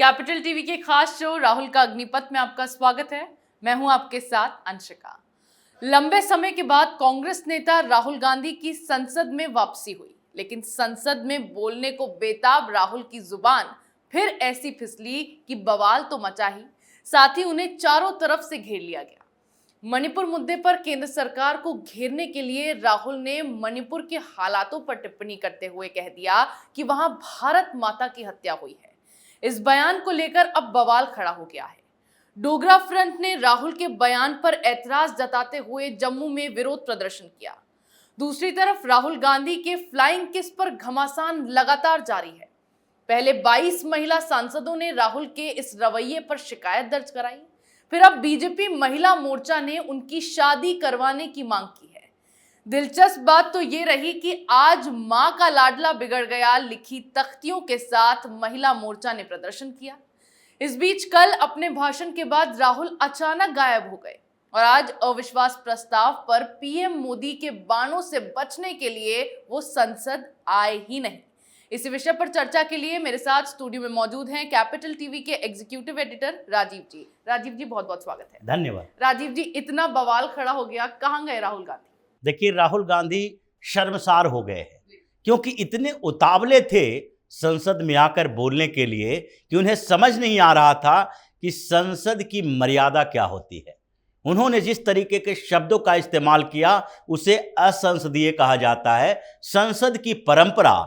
Capital TV के खास show Rahul का अग्निपथ में आपका स्वागत है। मैं हूं आपके साथ अंशिका। लंबे समय के बाद कांग्रेस नेता राहुल गांधी की संसद में वापसी हुई, लेकिन संसद में बोलने को बेताब राहुल की जुबान फिर ऐसी फिसली कि बवाल तो मचा ही, साथ ही उन्हें चारों तरफ से घेर लिया गया। मणिपुर मुद्दे पर केंद्र सरकार को घेरने के लिए राहुल ने मणिपुर के हालातों पर टिप्पणी करते हुए कह दिया कि वहां भारत माता की हत्या हुई है। इस बयान को लेकर अब बवाल खड़ा हो गया है। डोगरा फ्रंट ने राहुल के बयान पर ऐतराज जताते हुए जम्मू में विरोध प्रदर्शन किया। दूसरी तरफ राहुल गांधी के फ्लाइंग किस पर घमासान लगातार जारी है। पहले 22 महिला सांसदों ने राहुल के इस रवैये पर शिकायत दर्ज कराई, फिर अब बीजेपी महिला मोर्चा ने उनकी शादी करवाने की मांग की है। दिलचस्प बात तो ये रही कि आज मां का लाडला बिगड़ गया लिखी तख्तियों के साथ महिला मोर्चा ने प्रदर्शन किया। इस बीच कल अपने भाषण के बाद राहुल अचानक गायब हो गए और आज अविश्वास प्रस्ताव पर पीएम मोदी के बाणों से बचने के लिए वो संसद आए ही नहीं। इसी विषय पर चर्चा के लिए मेरे साथ स्टूडियो में मौजूद हैं कैपिटल टीवी के एग्जीक्यूटिव एडिटर राजीव जी। राजीव जी, बहुत बहुत स्वागत है। धन्यवाद। राजीव जी, इतना बवाल खड़ा हो गया, कहां गए राहुल गांधी? देखिए, राहुल गांधी शर्मसार हो गए हैं, क्योंकि इतने उतावले थे संसद में आकर बोलने के लिए कि उन्हें समझ नहीं आ रहा था कि संसद की मर्यादा क्या होती है। उन्होंने जिस तरीके के शब्दों का इस्तेमाल किया उसे असंसदीय कहा जाता है। संसद की परंपरा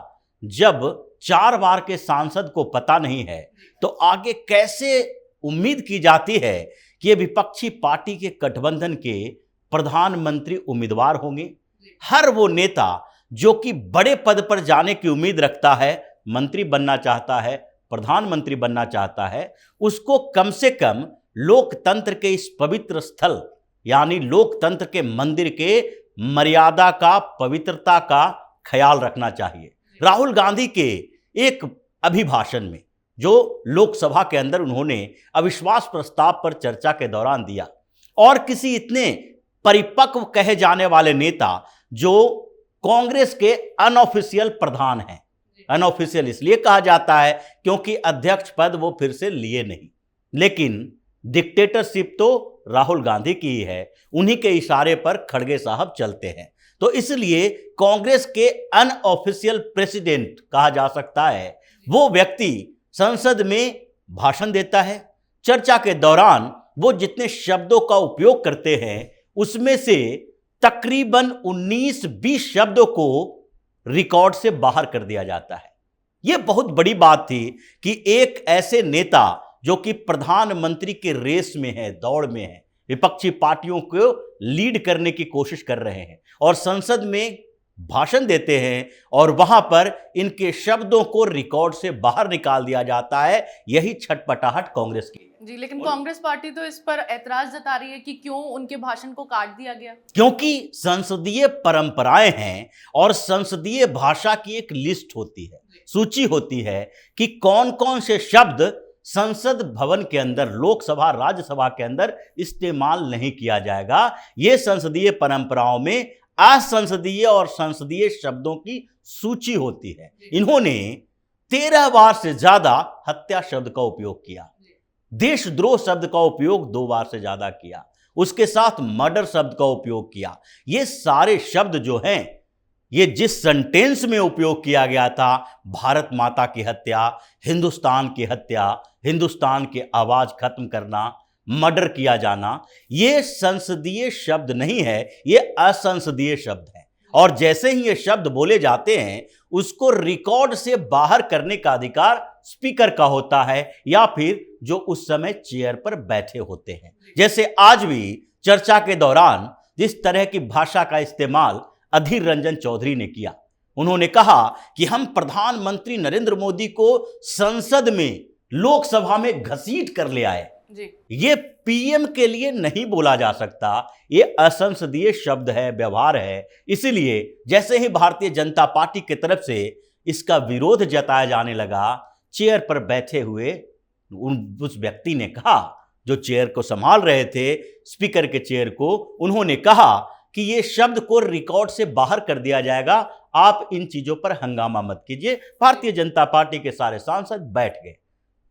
जब 4 बार के सांसद को पता नहीं है तो आगे कैसे उम्मीद की जाती है कि ये विपक्षी पार्टी के गठबंधन के प्रधानमंत्री उम्मीदवार होंगे। हर वो नेता जो कि बड़े पद पर जाने की उम्मीद रखता है, मंत्री बनना चाहता है, प्रधानमंत्री बनना चाहता है, उसको कम से कम लोकतंत्र के इस पवित्र स्थल यानी लोकतंत्र के मंदिर के मर्यादा का, पवित्रता का ख्याल रखना चाहिए। राहुल गांधी के एक अभिभाषण में जो लोकसभा के अंदर उन्होंने अविश्वास प्रस्ताव पर चर्चा के दौरान दिया, और किसी इतने परिपक्व कहे जाने वाले नेता जो कांग्रेस के अनऑफिशियल प्रधान हैं, अनऑफिशियल इसलिए कहा जाता है क्योंकि अध्यक्ष पद वो फिर से लिए नहीं, लेकिन डिक्टेटरशिप तो राहुल गांधी की ही है, उन्हीं के इशारे पर खड़गे साहब चलते हैं। तो इसलिए कांग्रेस के अनऑफिशियल प्रेसिडेंट कहा जा सकता है वो व्यक्ति संसद में भाषण देता है। चर्चा के दौरान वो जितने शब्दों का उपयोग करते हैं उसमें से तकरीबन 19-20 शब्दों को रिकॉर्ड से बाहर कर दिया जाता है। यह बहुत बड़ी बात थी कि एक ऐसे नेता जो कि प्रधानमंत्री के रेस में है, दौड़ में है, विपक्षी पार्टियों को लीड करने की कोशिश कर रहे हैं और संसद में भाषण देते हैं और वहां पर इनके शब्दों को रिकॉर्ड से बाहर निकाल दिया जाता है। यही छटपटाहट कांग्रेस की जी, लेकिन कांग्रेस पार्टी तो इस पर ऐतराज जता रही है कि क्यों उनके भाषण को काट दिया गया। क्योंकि संसदीय परंपराएं हैं और संसदीय भाषा की एक लिस्ट होती है, सूची होती है कि कौन कौन से शब्द संसद भवन के अंदर, लोकसभा राज्यसभा के अंदर इस्तेमाल नहीं किया जाएगा। यह संसदीय परंपराओं में असंसदीय और संसदीय शब्दों की सूची होती है। इन्होंने 13 बार से ज्यादा हत्या शब्द का उपयोग किया, देशद्रोह शब्द का उपयोग 2 बार से ज्यादा किया, उसके साथ मर्डर शब्द का उपयोग किया। ये सारे शब्द जो हैं, ये जिस सेंटेंस में उपयोग किया गया था, भारत माता की हत्या, हिंदुस्तान की हत्या, हिंदुस्तान की आवाज खत्म करना, मर्डर किया जाना, ये संसदीय शब्द नहीं है, ये असंसदीय शब्द है। और जैसे ही ये शब्द बोले जाते हैं उसको रिकॉर्ड से बाहर करने का अधिकार स्पीकर का होता है या फिर जो उस समय चेयर पर बैठे होते हैं। जैसे आज भी चर्चा के दौरान जिस तरह की भाषा का इस्तेमाल अधीर रंजन चौधरी ने किया, उन्होंने कहा कि हम प्रधानमंत्री नरेंद्र मोदी को संसद में, लोकसभा में घसीट कर ले आए। ये पीएम के लिए नहीं बोला जा सकता, ये असंसदीय शब्द है, व्यवहार है। इसलिए जैसे ही भारतीय जनता पार्टी की तरफ से इसका विरोध जताया जाने लगा, चेयर पर बैठे हुए उस व्यक्ति ने कहा, जो चेयर को संभाल रहे थे, स्पीकर के चेयर को, उन्होंने कहा कि ये शब्द को रिकॉर्ड से बाहर कर दिया जाएगा, आप इन चीजों पर हंगामा मत कीजिए। भारतीय जनता पार्टी के सारे सांसद बैठ गए।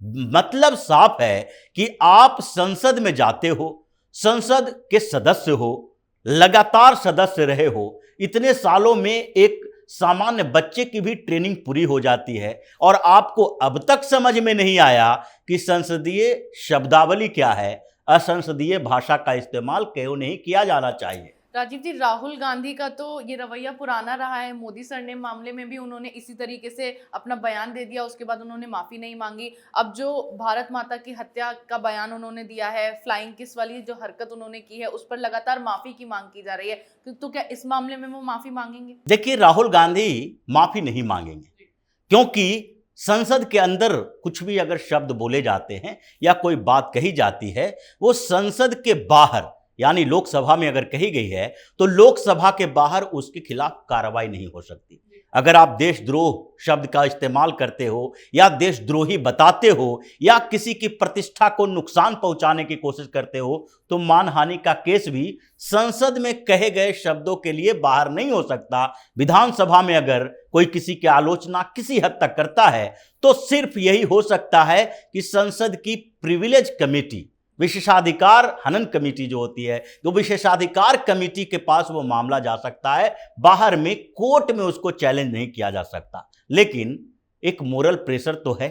मतलब साफ है कि आप संसद में जाते हो, संसद के सदस्य हो, लगातार सदस्य रहे हो, इतने सालों में एक सामान्य बच्चे की भी ट्रेनिंग पूरी हो जाती है और आपको अब तक समझ में नहीं आया कि संसदीय शब्दावली क्या है, असंसदीय भाषा का इस्तेमाल क्यों नहीं किया जाना चाहिए। राजीव जी, राहुल गांधी का तो ये रवैया पुराना रहा है। मोदी सर ने मामले में भी उन्होंने इसी तरीके से अपना बयान दे दिया, उसके बाद उन्होंने माफ़ी नहीं मांगी। अब जो भारत माता की हत्या का बयान उन्होंने दिया है, फ्लाइंग किस वाली जो हरकत उन्होंने की है, उस पर लगातार माफ़ी की मांग की जा रही है, तो क्या इस मामले में वो माफ़ी मांगेंगे? देखिए, राहुल गांधी माफ़ी नहीं मांगेंगे, क्योंकि संसद के अंदर कुछ भी अगर शब्द बोले जाते हैं या कोई बात कही जाती है, वो संसद के बाहर यानी लोकसभा में अगर कही गई है तो लोकसभा के बाहर उसके खिलाफ कार्रवाई नहीं हो सकती। अगर आप देशद्रोह शब्द का इस्तेमाल करते हो या देशद्रोही बताते हो या किसी की प्रतिष्ठा को नुकसान पहुंचाने की कोशिश करते हो तो मानहानि का केस भी संसद में कहे गए शब्दों के लिए बाहर नहीं हो सकता। विधानसभा में अगर कोई किसी की आलोचना किसी हद तक करता है तो सिर्फ यही हो सकता है कि संसद की प्रिविलेज कमेटी, विशेषाधिकार हनन कमेटी जो होती है, तो विशेषाधिकार कमेटी के पास वो मामला जा सकता है, बाहर में कोर्ट में उसको चैलेंज नहीं किया जा सकता। लेकिन एक मोरल प्रेशर तो है,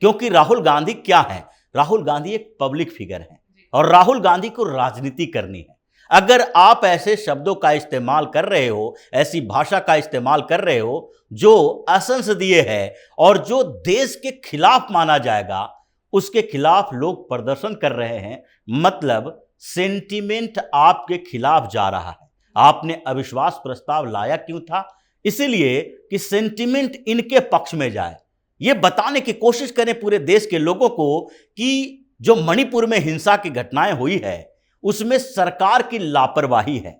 क्योंकि राहुल गांधी क्या है, राहुल गांधी एक पब्लिक फिगर है और राहुल गांधी को राजनीति करनी है। अगर आप ऐसे शब्दों का इस्तेमाल कर रहे हो, ऐसी भाषा का इस्तेमाल कर रहे हो जो असंसदीय है और जो देश के खिलाफ माना जाएगा, उसके खिलाफ लोग प्रदर्शन कर रहे हैं, मतलब सेंटीमेंट आपके खिलाफ जा रहा है। आपने अविश्वास प्रस्ताव लाया क्यों था? इसलिए कि सेंटीमेंट इनके पक्ष में जाए, ये बताने की कोशिश करें पूरे देश के लोगों को कि जो मणिपुर में हिंसा की घटनाएं हुई है उसमें सरकार की लापरवाही है।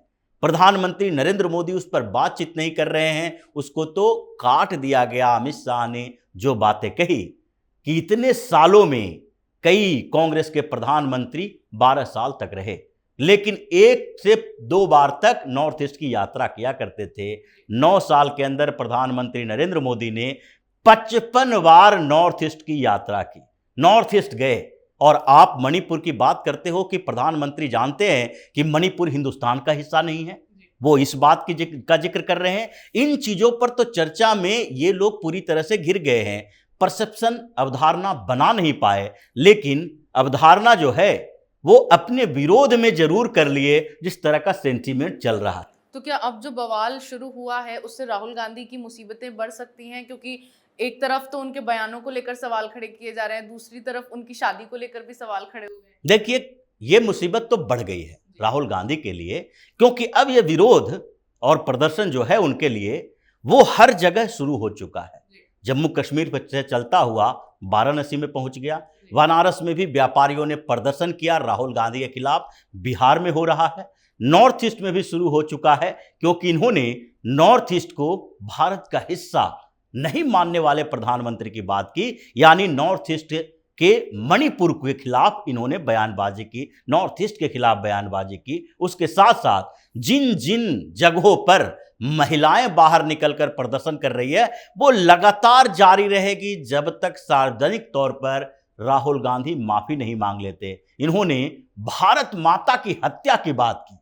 प्रधानमंत्री नरेंद्र मोदी उस पर बातचीत नहीं कर रहे हैं, उसको तो काट दिया गया। अमित शाह ने जो बातें कही कि इतने सालों में कई कांग्रेस के प्रधानमंत्री 12 साल तक रहे, लेकिन 1 से 2 बार तक नॉर्थ ईस्ट की यात्रा किया करते थे। 9 साल के अंदर प्रधानमंत्री नरेंद्र मोदी ने 55 बार नॉर्थ ईस्ट की यात्रा की, नॉर्थ ईस्ट गए। और आप मणिपुर की बात करते हो कि प्रधानमंत्री जानते हैं कि मणिपुर हिंदुस्तान का हिस्सा नहीं है, वो इस बात का जिक्र कर रहे हैं। इन चीजों पर तो चर्चा में ये लोग पूरी तरह से घिर गए हैं, परसेप्शन अवधारणा बना नहीं पाए, लेकिन अवधारणा जो है वो अपने विरोध में जरूर कर लिए जिस तरह का सेंटीमेंट चल रहा है। तो क्या अब जो बवाल शुरू हुआ है उससे राहुल गांधी की मुसीबतें बढ़ सकती हैं? क्योंकि एक तरफ तो उनके बयानों को लेकर सवाल खड़े किए जा रहे हैं, दूसरी तरफ उनकी शादी को लेकर भी सवाल खड़े हुए हैं। देखिए, ये मुसीबत तो बढ़ गई है राहुल गांधी के लिए, क्योंकि अब ये विरोध और प्रदर्शन जो है उनके लिए वो हर जगह शुरू हो चुका है। जम्मू कश्मीर से चलता हुआ वाराणसी में पहुंच गया, बनारस में भी व्यापारियों ने प्रदर्शन किया राहुल गांधी के खिलाफ, बिहार में हो रहा है, नॉर्थ ईस्ट में भी शुरू हो चुका है, क्योंकि इन्होंने नॉर्थ ईस्ट को भारत का हिस्सा नहीं मानने वाले प्रधानमंत्री की बात की, यानी नॉर्थ ईस्ट के मणिपुर के खिलाफ इन्होंने बयानबाजी की, नॉर्थ ईस्ट के खिलाफ बयानबाजी की। उसके साथ साथ जिन जिन जगहों पर महिलाएं बाहर निकलकर प्रदर्शन कर रही है वो लगातार जारी रहेगी जब तक सार्वजनिक तौर पर राहुल गांधी माफी नहीं मांग लेते। इन्होंने भारत माता की हत्या की बात की।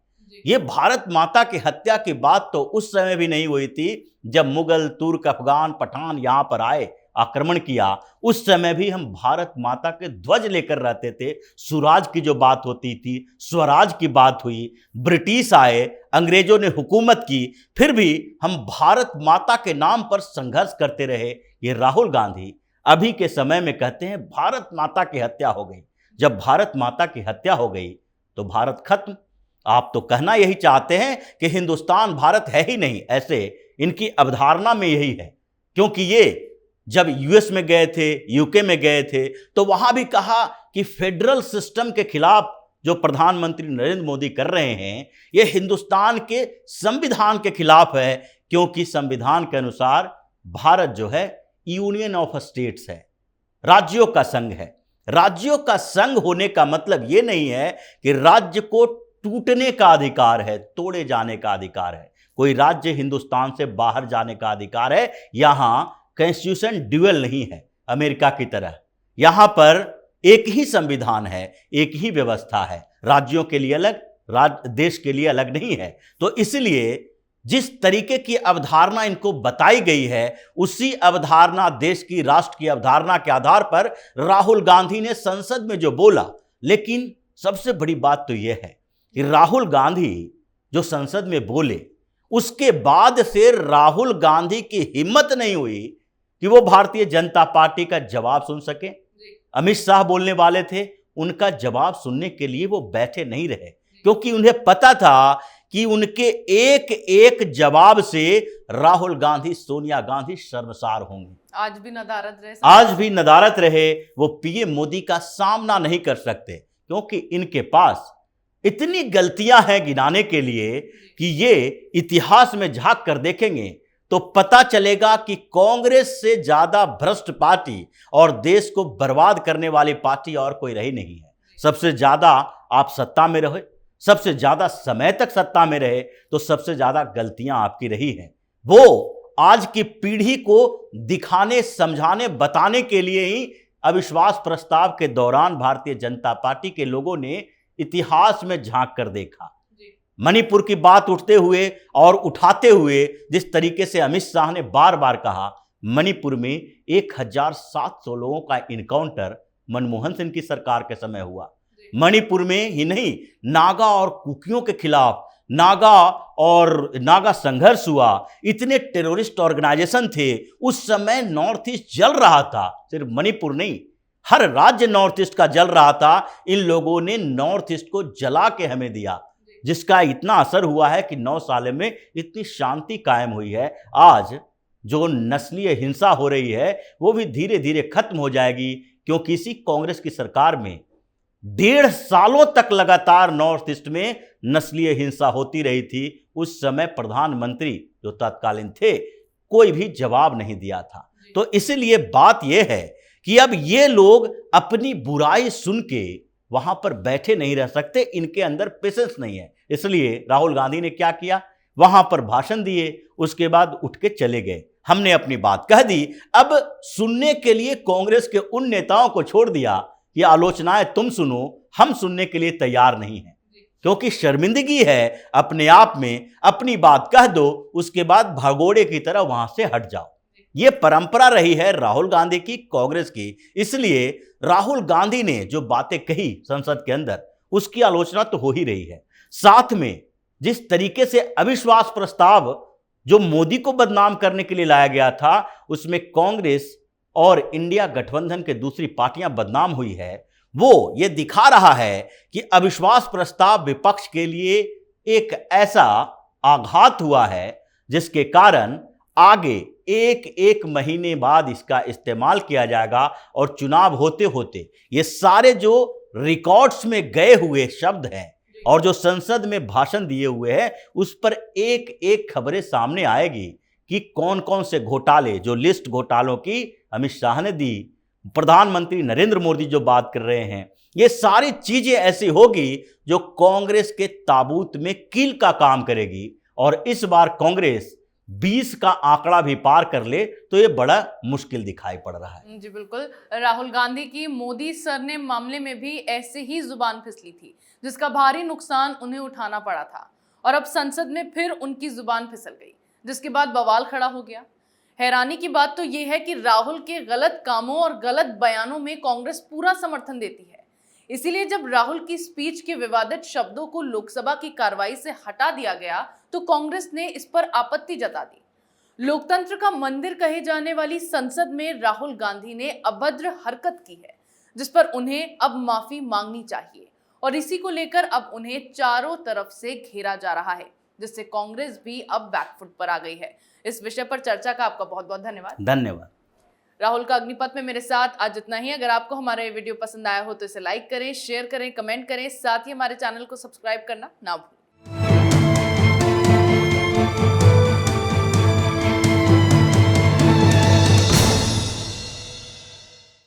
ये भारत माता की हत्या की बात तो उस समय भी नहीं हुई थी जब मुगल, तुर्क, अफगान, पठान यहां पर आए, आक्रमण किया। उस समय भी हम भारत माता के ध्वज लेकर रहते थे। स्वराज की जो बात होती थी, स्वराज की बात हुई, ब्रिटिश आए, अंग्रेजों ने हुकूमत की, फिर भी हम भारत माता के नाम पर संघर्ष करते रहे। ये राहुल गांधी अभी के समय में कहते हैं भारत माता की हत्या हो गई। जब भारत माता की हत्या हो गई तो भारत खत्म। आप तो कहना यही चाहते हैं कि हिंदुस्तान भारत है ही नहीं, ऐसे इनकी अवधारणा में यही है। क्योंकि ये जब यूएस में गए थे, यूके में गए थे, तो वहां भी कहा कि फेडरल सिस्टम के खिलाफ जो प्रधानमंत्री नरेंद्र मोदी कर रहे हैं ये हिंदुस्तान के संविधान के खिलाफ है, क्योंकि संविधान के अनुसार भारत जो है यूनियन ऑफ स्टेट्स है, राज्यों का संघ है। राज्यों का संघ होने का मतलब ये नहीं है कि राज्य को टूटने का अधिकार है, तोड़े जाने का अधिकार है। कोई राज्य हिंदुस्तान से बाहर जाने का अधिकार है। यहां कॉन्स्टिट्यूशन ड्यूअल नहीं है अमेरिका की तरह, यहां पर एक ही संविधान है, एक ही व्यवस्था है, राज्यों के लिए अलग, देश के लिए अलग नहीं है। तो इसलिए जिस तरीके की अवधारणा इनको बताई गई है, उसी अवधारणा, देश की, राष्ट्र की अवधारणा के आधार पर राहुल गांधी ने संसद में जो बोला। लेकिन सबसे बड़ी बात तो यह है कि राहुल गांधी जो संसद में बोले, उसके बाद से राहुल गांधी की हिम्मत नहीं हुई कि वो भारतीय जनता पार्टी का जवाब सुन सके। अमित शाह बोलने वाले थे, उनका जवाब सुनने के लिए वो बैठे नहीं रहे, क्योंकि उन्हें पता था कि उनके एक एक जवाब से राहुल गांधी, सोनिया गांधी शर्मसार होंगी। आज भी नदारद रहे, आज भी नदारद रहे, वो पीएम मोदी का सामना नहीं कर सकते, क्योंकि इनके पास इतनी गलतियां हैं गिनाने के लिए कि ये इतिहास में झांक कर देखेंगे तो पता चलेगा कि कांग्रेस से ज्यादा भ्रष्ट पार्टी और देश को बर्बाद करने वाली पार्टी और कोई रही नहीं है। सबसे ज्यादा आप सत्ता में रहे, सबसे ज्यादा समय तक सत्ता में रहे, तो सबसे ज्यादा गलतियां आपकी रही हैं। वो आज की पीढ़ी को दिखाने, समझाने, बताने के लिए ही अविश्वास प्रस्ताव के दौरान भारतीय जनता पार्टी के लोगों ने इतिहास में झांक कर देखा। मणिपुर की बात उठते हुए और उठाते हुए जिस तरीके से अमित शाह ने बार बार कहा, मणिपुर में 1700 लोगों का इनकाउंटर मनमोहन सिंह की सरकार के समय हुआ। मणिपुर में ही नहीं, नागा और कुकियों के खिलाफ नागा संघर्ष हुआ। इतने टेररिस्ट ऑर्गेनाइजेशन थे उस समय, नॉर्थ ईस्ट जल रहा था। सिर्फ मणिपुर नहीं, हर राज्य नॉर्थ ईस्ट का जल रहा था। इन लोगों ने नॉर्थ ईस्ट को जला के हमें दिया, जिसका इतना असर हुआ है कि 9 साल में इतनी शांति कायम हुई है। आज जो नस्लीय हिंसा हो रही है वो भी धीरे धीरे खत्म हो जाएगी, क्योंकि इसी कांग्रेस की सरकार में 1.5 सालों तक लगातार नॉर्थ ईस्ट में नस्लीय हिंसा होती रही थी। उस समय प्रधानमंत्री जो तत्कालीन थे, कोई भी जवाब नहीं दिया था। तो इसलिए बात यह है कि अब ये लोग अपनी बुराई सुन के वहां पर बैठे नहीं रह सकते, इनके अंदर पेशेंस नहीं है। इसलिए राहुल गांधी ने क्या किया, वहां पर भाषण दिए, उसके बाद उठ के चले गए। हमने अपनी बात कह दी, अब सुनने के लिए कांग्रेस के उन नेताओं को छोड़ दिया कि आलोचनाएं तुम सुनो, हम सुनने के लिए तैयार नहीं हैं, क्योंकि शर्मिंदगी है अपने आप में। अपनी बात कह दो, उसके बाद भगोड़े की तरह वहां से हट जाओ। ये परंपरा रही है राहुल गांधी की, कांग्रेस की। इसलिए राहुल गांधी ने जो बातें कही संसद के अंदर, उसकी आलोचना तो हो ही रही है। साथ में जिस तरीके से अविश्वास प्रस्ताव जो मोदी को बदनाम करने के लिए लाया गया था, उसमें कांग्रेस और इंडिया गठबंधन के दूसरी पार्टियां बदनाम हुई है, वो ये दिखा रहा है कि अविश्वास प्रस्ताव विपक्ष के लिए एक ऐसा आघात हुआ है जिसके कारण आगे एक महीने बाद इसका इस्तेमाल किया जाएगा, और चुनाव होते होते ये सारे जो रिकॉर्ड्स में गए हुए शब्द हैं और जो संसद में भाषण दिए हुए हैं, उस पर एक एक खबरें सामने आएगी कि कौन कौन से घोटाले, जो लिस्ट घोटालों की अमित शाह ने दी, प्रधानमंत्री नरेंद्र मोदी जो बात कर रहे हैं, ये सारी चीजें ऐसी होगी जो कांग्रेस के ताबूत में कील का काम करेगी। और इस बार कांग्रेस 20 का आंकड़ा भी पार कर ले तो ये बड़ा मुश्किल दिखाई पड़ रहा है। जी बिल्कुल, राहुल गांधी की मोदी सरने मामले में भी ऐसे ही जुबान फिसली थी, जिसका भारी नुकसान उन्हें उठाना पड़ा था, और अब संसद में फिर उनकी जुबान फिसल गई, जिसके बाद बवाल खड़ा हो गया। हैरानी की बात तो यह है कि राहुल के गलत कामों और गलत बयानों में कांग्रेस पूरा समर्थन देती है। इसीलिए जब राहुल की स्पीच के विवादित शब्दों को लोकसभा की कार्रवाई से हटा दिया गया तो कांग्रेस ने इस पर आपत्ति जता दी। लोकतंत्र का मंदिर कहे जाने वाली संसद में राहुल गांधी ने अभद्र हरकत की है, जिस पर उन्हें अब माफी मांगनी चाहिए, और इसी को लेकर अब उन्हें चारों तरफ से घेरा जा रहा है, जिससे कांग्रेस भी अब बैकफुट पर आ गई है। इस विषय पर चर्चा का आपका बहुत बहुत धन्यवाद। राहुल का अग्निपथ में मेरे साथ आज इतना ही। अगर आपको हमारा ये वीडियो पसंद आया हो तो इसे लाइक करें, शेयर करें, कमेंट करें, साथ ही हमारे चैनल को सब्सक्राइब करना ना भूलें।